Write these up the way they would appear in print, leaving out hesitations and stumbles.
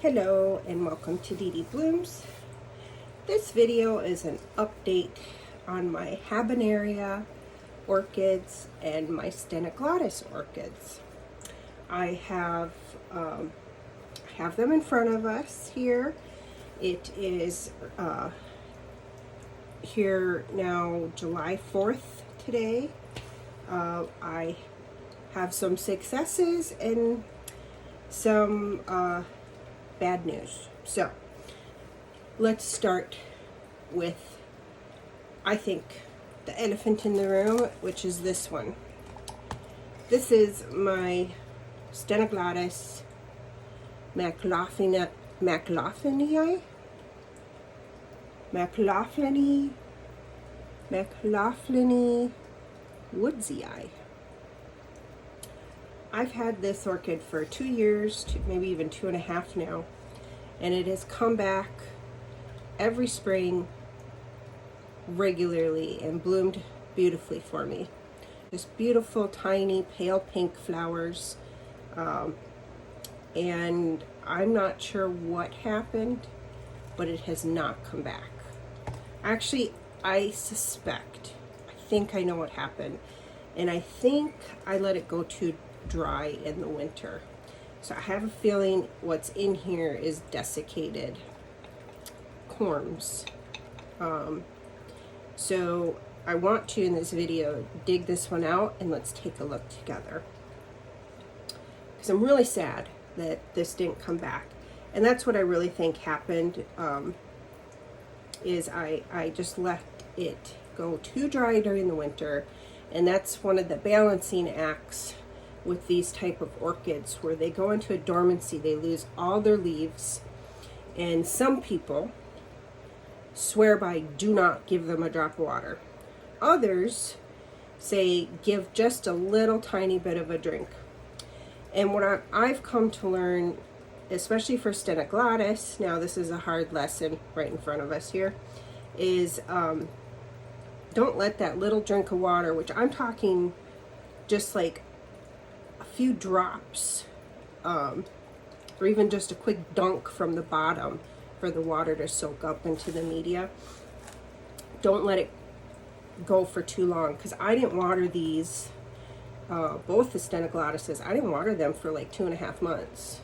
Hello and welcome to Dee Dee Blooms. This video is an update on my Habeneria orchids and my Stenoglottis orchids. I have them in front of us here. It is here now July 4th today. I have some successes and some bad news. So let's start with, I think, the elephant in the room, which is this one. This is my Stenoglottis macloughini woodsii. I've had this orchid for 2 years, maybe even 2.5 now, and it has come back every spring regularly and bloomed beautifully for me. Just beautiful, tiny, pale pink flowers, and I'm not sure what happened, but it has not come back. Actually, I think I know what happened, and I think I let it go too dry in the winter. So I have a feeling what's in here is desiccated corms. So I want to, in this video, dig this one out and let's take a look together. Because I'm really sad that this didn't come back. And that's what I really think happened, is I just let it go too dry during the winter. And that's one of the balancing acts with these type of orchids, where they go into a dormancy, they lose all their leaves, and some people swear by do not give them a drop of water. Others say give just a little tiny bit of a drink. And what I've come to learn, especially for Stenoglottis, now this is a hard lesson right in front of us here, is don't let that little drink of water, which I'm talking just like a few drops, or even just a quick dunk from the bottom for the water to soak up into the media. Don't let it go for too long, because I didn't water these, both the Stenoglottises, I didn't water them for like 2.5 months.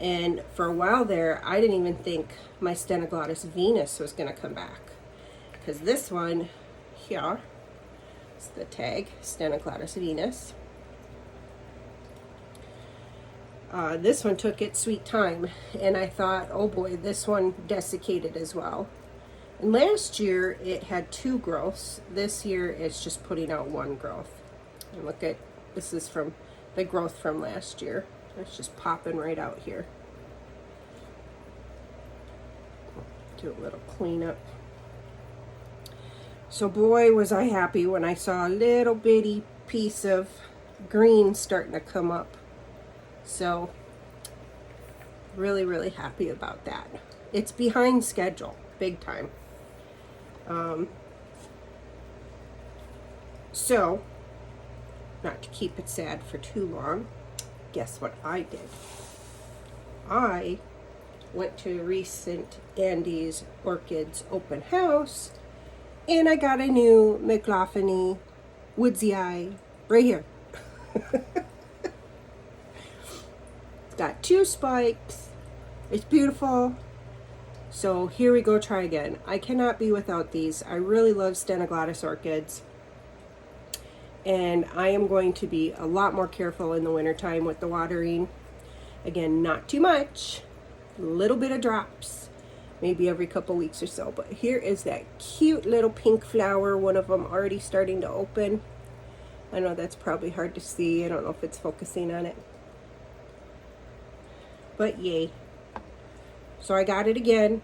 And for a while there, I didn't even think my Stenoglottis Venus was going to come back, because this one here is the tag, Stenoglottis Venus. This one took its sweet time, and I thought, oh boy, this one desiccated as well. And last year it had 2 growths. This year it's just putting out 1 growth. And look at, this is from the growth from last year. It's just popping right out here. Do a little cleanup. So boy, was I happy when I saw a little bitty piece of green starting to come up. So really, really happy about that. It's behind schedule, big time. So, not to keep it sad for too long, guess what I did? I went to a recent Andy's Orchids open house, and I got a new macloughini woodsii right here. It's got 2 spikes. It's beautiful. So here we go, try again. I cannot be without these. I really love Stenoglottis orchids. And I am going to be a lot more careful in the wintertime with the watering. Again, not too much. A little bit of drops. Maybe every couple weeks or so. But here is that cute little pink flower. One of them already starting to open. I know that's probably hard to see. I don't know if it's focusing on it. But yay. So I got it again.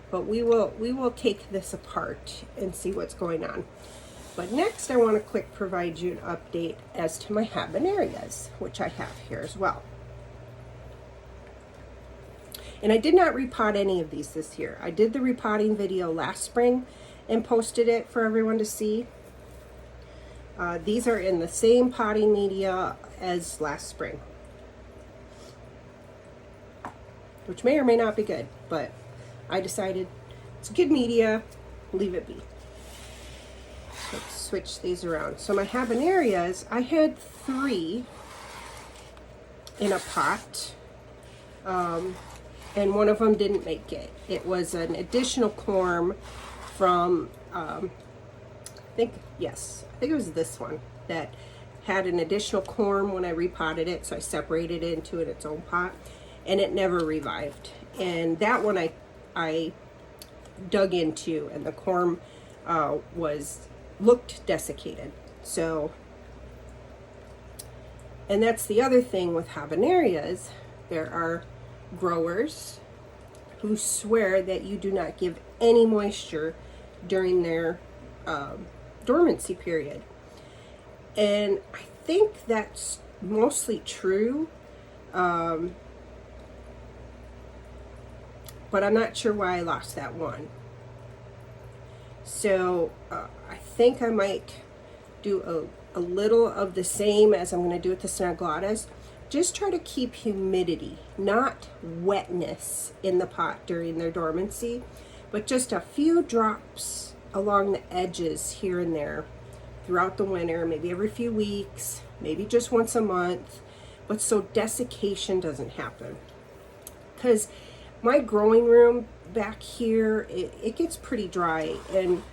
But we will take this apart and see what's going on. But next I want to quick provide you an update as to my Habenerias, which I have here as well. And I did not repot any of these this year. I did the repotting video last spring and posted it for everyone to see. These are in the same potting media as last spring. which may or may not be good, but I decided it's good media, leave it be. Let's switch these around. So my Habenerias, I had 3 in a pot, and one of them didn't make it. It was an additional corm from, I think it was this one that had an additional corm when I repotted it, so I separated it into its own pot, and it never revived. And that one I dug into, and the corm looked desiccated. So, and that's the other thing with Habenerias. There are growers who swear that you do not give any moisture during their dormancy period. And I think that's mostly true, but I'm not sure why I lost that one. So I think I might do a little of the same as I'm going to do with the Stenoglottis. Just try to keep humidity, not wetness, in the pot during their dormancy, but just a few drops along the edges here and there throughout the winter, maybe every few weeks, maybe just once a month, but so desiccation doesn't happen. Because my growing room back here, it gets pretty dry, and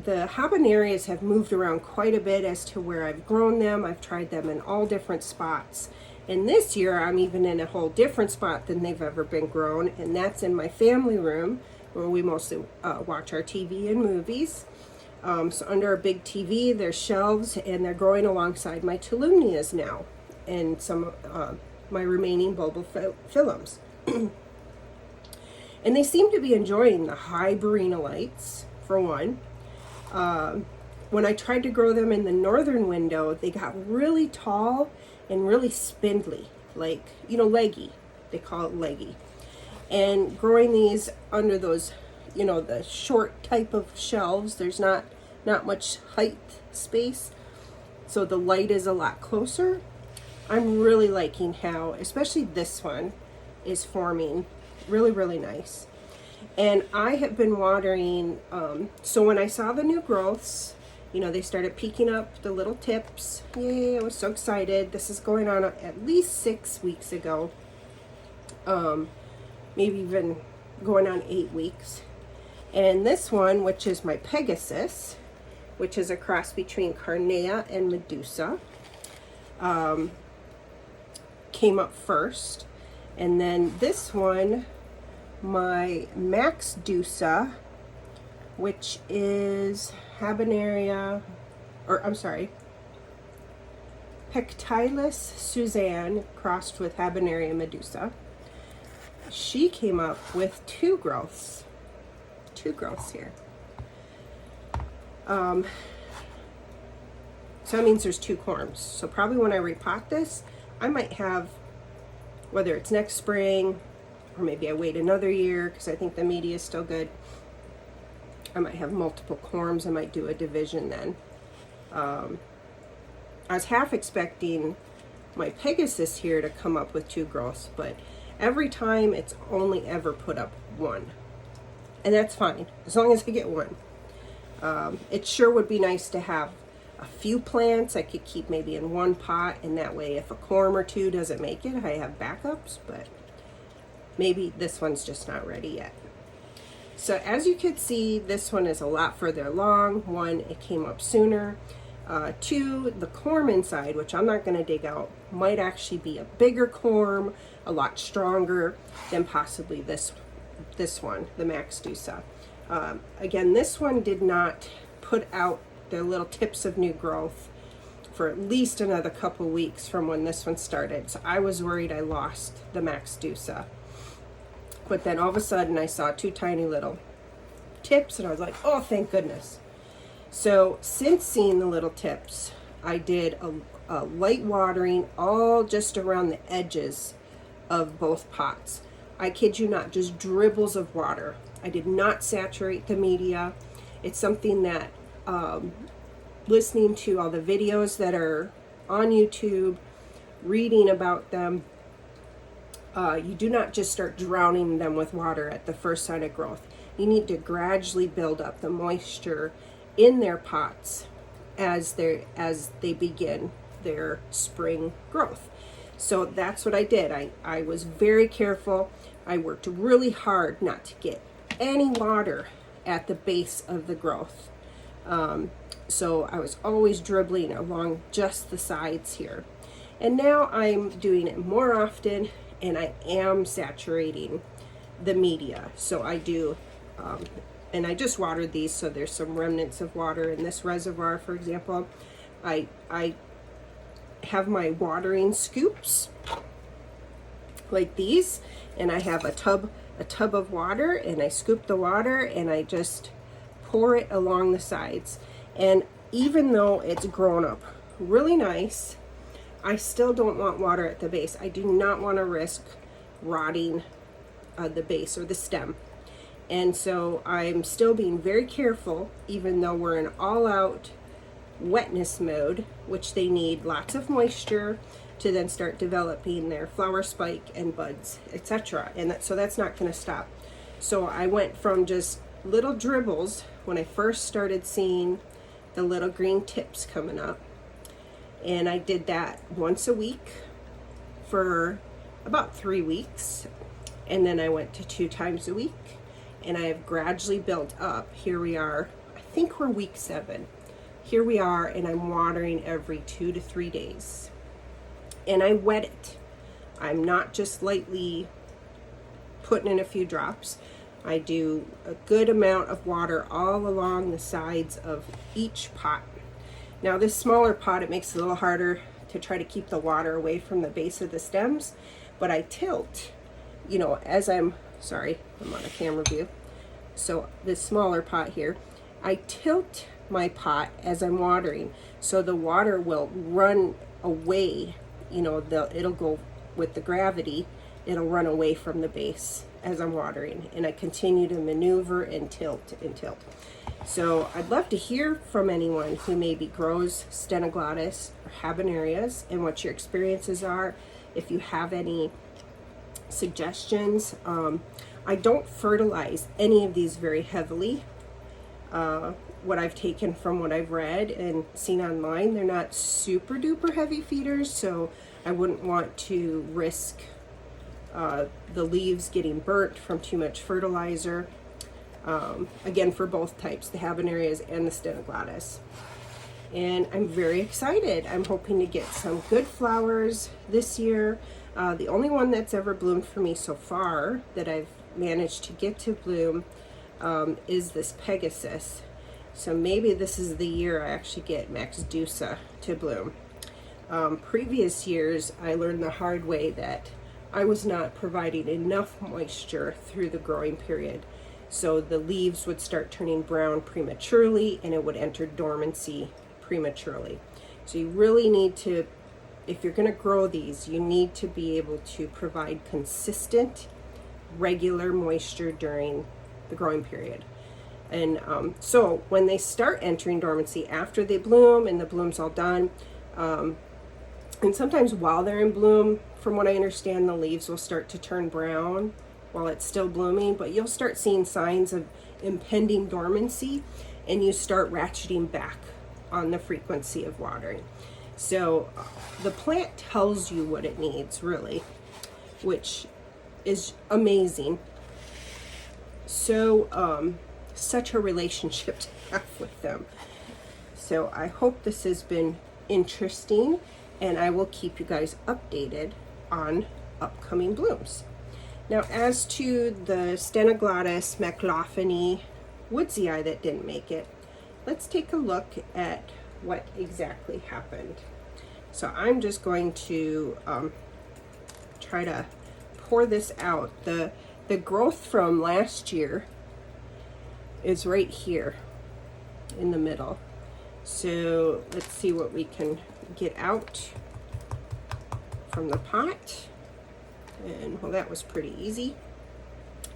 the Habenerias have moved around quite a bit as to where I've grown them. I've tried them in all different spots. And this year, I'm even in a whole different spot than they've ever been grown, and that's in my family room, where we mostly watch our TV and movies. So under a big TV, there's shelves, and they're growing alongside my Tolumnias now, and some my remaining bulbal phylums. And they seem to be enjoying the high Barina lights, for one. When I tried to grow them in the northern window, they got really tall and really spindly, like, leggy. They call it leggy. And growing these under those, the short type of shelves, there's not much height space, so the light is a lot closer. I'm really liking how, especially this one, is forming really, really nice. And I have been watering, so when I saw the new growths, they started peeking up the little tips. Yay, I was so excited. This is going on at least 6 weeks ago. Maybe even going on 8 weeks. And this one, which is my Pegasus, which is a cross between Carnea and Medusa, came up first. And then this one, my Maxdusa, which is Habeneria, Pectilis Suzanne crossed with Habeneria Medusa. She came up with 2 growths. 2 growths here. So that means there's 2 corms. So probably when I repot this, I might have, whether it's next spring, or maybe I wait another year because I think the media is still good, I might have multiple corms. I might do a division then. I was half expecting my Pegasus here to come up with 2 growths, but every time it's only ever put up 1. And that's fine, as long as I get 1. It sure would be nice to have a few plants I could keep maybe in one pot, and that way if a corm or 2 doesn't make it, I have backups, but maybe this one's just not ready yet. So as you can see, this one is a lot further along. 1, it came up sooner. 2, the corm inside, which I'm not going to dig out, might actually be a bigger corm, a lot stronger than possibly this one, the Maxdusa. Again, this one did not put out the little tips of new growth for at least another couple weeks from when this one started. So I was worried I lost the Maxdusa. But then all of a sudden I saw 2 tiny little tips, and I was like, oh, thank goodness. So since seeing the little tips, I did a light watering all just around the edges of both pots. I kid you not, just dribbles of water. I did not saturate the media. It's something that, listening to all the videos that are on YouTube, reading about them, you do not just start drowning them with water at the first sign of growth. You need to gradually build up the moisture in their pots as they begin their spring growth. So that's what I did. I was very careful. I worked really hard not to get any water at the base of the growth. So I was always dribbling along just the sides here. And now I'm doing it more often, and I am saturating the media. So I do, and I just watered these, so there's some remnants of water in this reservoir, for example. I have my watering scoops like these, and I have a tub of water, and I scoop the water and I just pour it along the sides. And even though it's grown up really nice, I still don't want water at the base. I do not want to risk rotting the base or the stem. And so I'm still being very careful, even though we're in all-out wetness mode, which they need lots of moisture to then start developing their flower spike and buds, etc. And so that's not going to stop. So I went from just little dribbles when I first started seeing the little green tips coming up, and I did that once a week for about 3 weeks, and then I went to 2 times a week, and I have gradually built up. Here we are, I think we're week 7. Here we are, and I'm watering every 2 to 3 days. And I wet it. I'm not just lightly putting in a few drops. I do a good amount of water all along the sides of each pot. Now this smaller pot, it makes it a little harder to try to keep the water away from the base of the stems, but I tilt, you know, as I'm on a camera view. So this smaller pot here, I tilt my pot as I'm watering, so the water will run away, you know, it'll go with the gravity, it'll run away from the base as I'm watering, and I continue to maneuver and tilt and tilt. So I'd love to hear from anyone who maybe grows Stenoglottis or Habenerias and what your experiences are, if you have any suggestions. I don't fertilize any of these very heavily. What I've taken from what I've read and seen online, they're not super duper heavy feeders, so I wouldn't want to risk the leaves getting burnt from too much fertilizer. Again, for both types, the Habenerias and the Stenoglottis. And I'm very excited. I'm hoping to get some good flowers this year. The only one that's ever bloomed for me so far that I've managed to get to bloom is this Pegasus. So maybe this is the year I actually get Maxdusa to bloom. Previous years, I learned the hard way that I was not providing enough moisture through the growing period. So the leaves would start turning brown prematurely, and it would enter dormancy prematurely. So you really need to, if you're going to grow these, you need to be able to provide consistent, regular moisture during the growing period. And so when they start entering dormancy after they bloom and the bloom's all done, and sometimes while they're in bloom, from what I understand, the leaves will start to turn brown while it's still blooming, but you'll start seeing signs of impending dormancy, and you start ratcheting back on the frequency of watering. So the plant tells you what it needs, really, which is amazing. So such a relationship to have with them. So I hope this has been interesting, and I will keep you guys updated on upcoming blooms. Now, as to the Stenoglottis macloughini woodsii that didn't make it, let's take a look at what exactly happened. So I'm just going to try to pour this out. The growth from last year is right here in the middle. So let's see what we can get out from the pot. And well, that was pretty easy.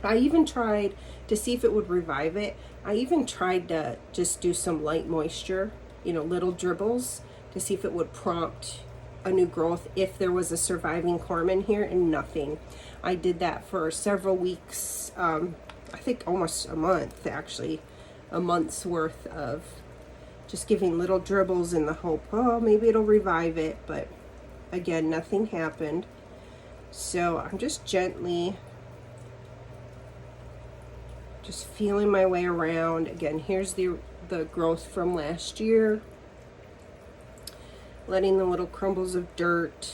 I even tried to see if it would revive it. I even tried to just do some light moisture, you know, little dribbles, to see if it would prompt a new growth if there was a surviving corm in here, and nothing. I did that for several weeks, I think almost a month actually, a month's worth of just giving little dribbles in the hope, oh, maybe it'll revive it, but again, nothing happened. So I'm just gently just feeling my way around. Again, here's the growth from last year. Letting the little crumbles of dirt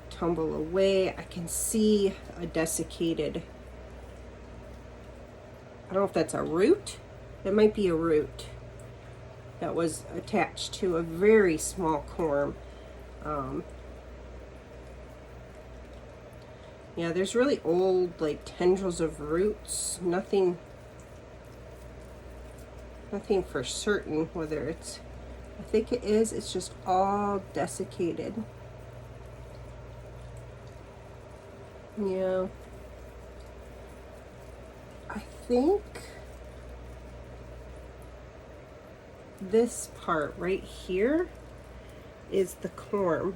tumble away. I can see a desiccated, I don't know if that's a root. It might be a root that was attached to a very small corm. Yeah, there's really old like tendrils of roots. Nothing for certain whether it's, I think it is, it's just all desiccated. Yeah. I think this part right here is the corm.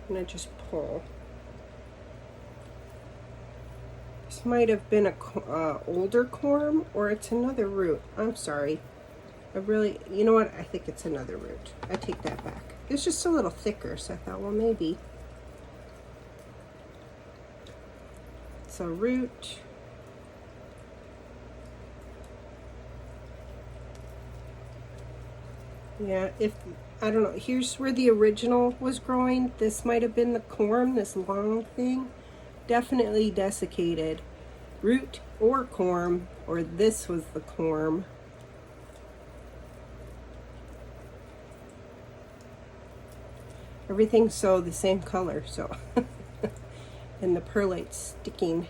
I'm gonna just pull. This might have been a older corm, or it's another root. I'm sorry. I really, you know what? I think it's another root. I take that back. It's just a little thicker, so I thought, well, maybe it's a root. Yeah, if, I don't know, here's where the original was growing. This might have been the corm, this long thing. Definitely desiccated. Root or corm, or this was the corm. Everything's so the same color, so. And the perlite's sticking.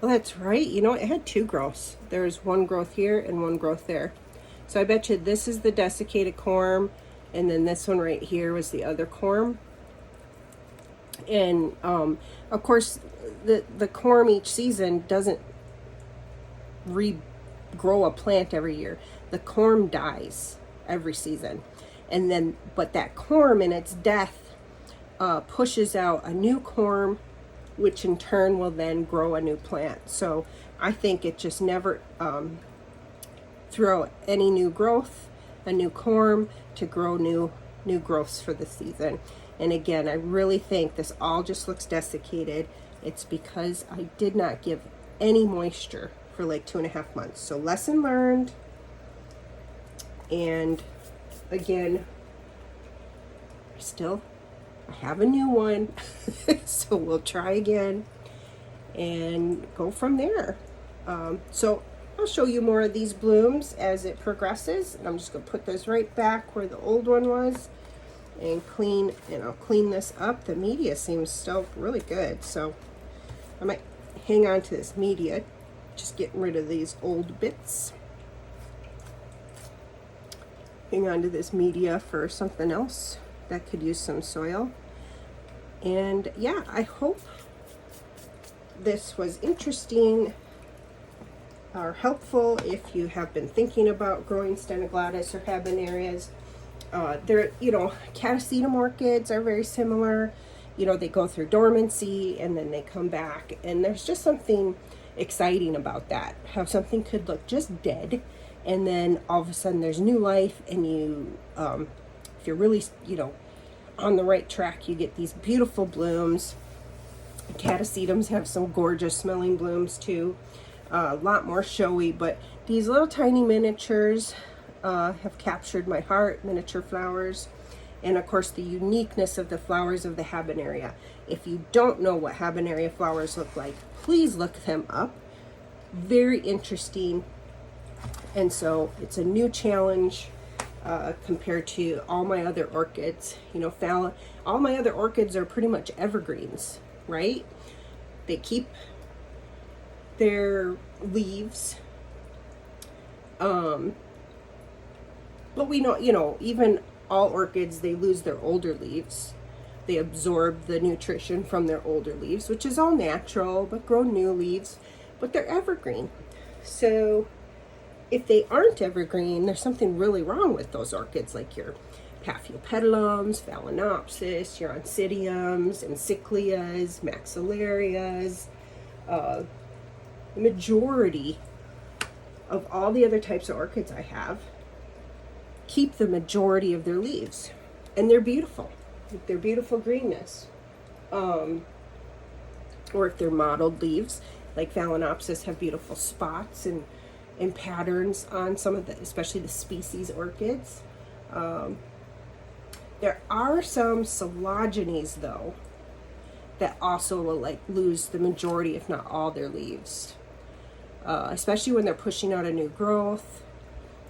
Oh, that's right. You know, it had two growths. There's one growth here and one growth there. So I bet you this is the desiccated corm, and then this one right here was the other corm. And of course, the corm each season doesn't regrow a plant every year. The corm dies every season. And then, but that corm in its death pushes out a new corm, which in turn will then grow a new plant. So I think it just never throw any new growth, a new corm to grow new growths for the season. And again, I really think this all just looks desiccated. It's because I did not give any moisture for like 2.5 months. So lesson learned. And again, I have a new one. So we'll try again and go from there. So I'll show you more of these blooms as it progresses. And I'm just going to put this right back where the old one was and clean, and I'll clean this up. The media seems still really good, so I might hang on to this media, just getting rid of these old bits. Hang on to this media for something else that could use some soil. And yeah, I hope this was interesting or helpful if you have been thinking about growing Stenoglottis or Habenerias. They're, you know, catasetum orchids are very similar. You know, they go through dormancy and then they come back, and there's just something exciting about that. How something could look just dead, and then all of a sudden there's new life, and you, if you're really, you know, on the right track, you get these beautiful blooms. Catasetums have some gorgeous smelling blooms too. A lot more showy, but these little tiny miniatures have captured my heart, miniature flowers. And of course the uniqueness of the flowers of the Habeneria. If you don't know what Habeneria flowers look like, please look them up. Very interesting. And so it's a new challenge compared to all my other orchids. You know, all my other orchids are pretty much evergreens, right? They keep their leaves. But we know, you know, even all orchids, they lose their older leaves. They absorb the nutrition from their older leaves, which is all natural, but grow new leaves, but they're evergreen. So if they aren't evergreen, there's something really wrong with those orchids, like your Paphiopedilums, Phalaenopsis, your Oncidiums, Encyclias, Maxillarias. The majority of all the other types of orchids I have keep the majority of their leaves, and they're beautiful. They're beautiful greenness. Or if they're mottled leaves, like Phalaenopsis have beautiful spots and patterns on some of the, especially the species orchids. There are some Cotyledons though that also will like lose the majority, if not all, their leaves, especially when they're pushing out a new growth.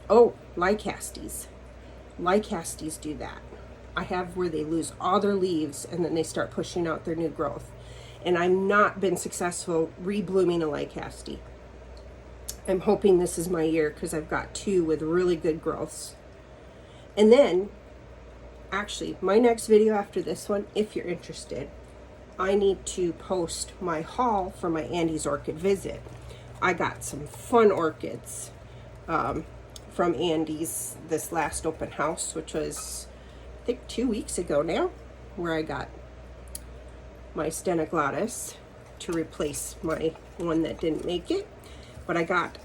Oh, Lycastes do that. I have where they lose all their leaves and then they start pushing out their new growth, and I've not been successful reblooming a Lycaste. I'm hoping this is my year because I've got 2 with really good growths. And then actually my next video after this one, if you're interested, I need to post my haul for my Andy's Orchid visit. I got some fun orchids from Andy's this last open house, which was I think 2 weeks ago now, where I got my Stenoglottis to replace my one that didn't make it. But I got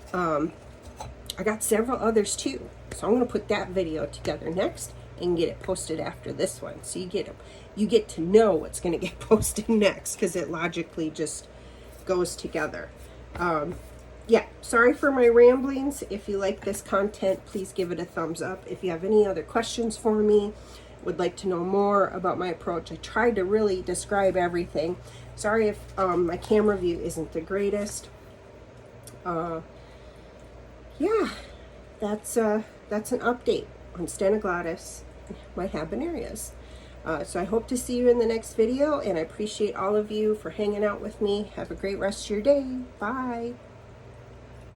several others too. So I'm going to put that video together next and get it posted after this one. So you get to know what's going to get posted next, because it logically just goes together. Yeah, sorry for my ramblings. If you like this content, please give it a thumbs up. If you have any other questions for me, would like to know more about my approach, I tried to really describe everything. Sorry if my camera view isn't the greatest. Yeah, that's an update on Stenoglottis, my Habenerias. So I hope to see you in the next video, and I appreciate all of you for hanging out with me. Have a great rest of your day. Bye.